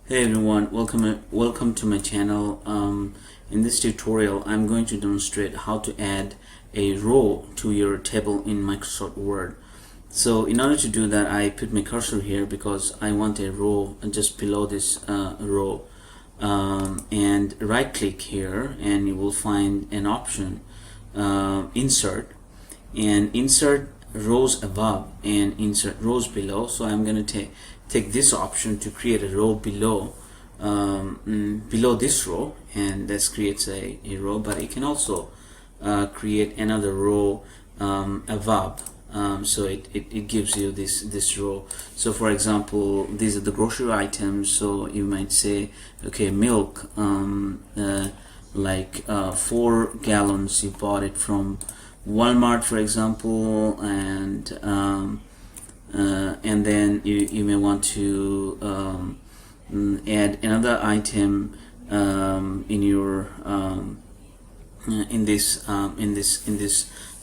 Hey everyone, welcome to my channel. In this tutorial I'm going to demonstrate how to add a row to your table in Microsoft Word. So in order to do that, I put my cursor here because I want a row just below this row, and right click here and you will find an option, insert, and insert rows above and insert rows below. So I'm going to take this option to create a row below below this row, and this creates a row, but it can also create another row above. So it gives you this row. So for example, these are the grocery items, so you might say, okay, milk, like 4 gallons, you bought it from Walmart, for example, and then you may want to add another item in your in this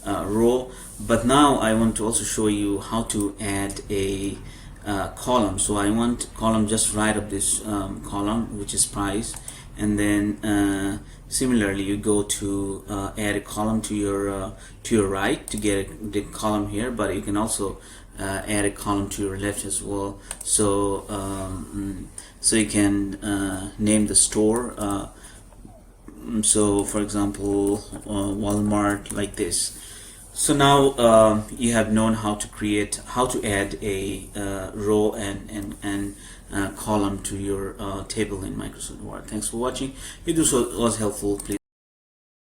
row. But now I want to also show you how to add a column. So I want column just right of this column, which is price, and then similarly you go to add a column to your right to get the column here, but you can also add a column to your left as well. So so you can name the store, so for example Walmart, like this. So now you have known how to add a row and column to your table in Microsoft Word. Thanks for watching. If this was helpful, please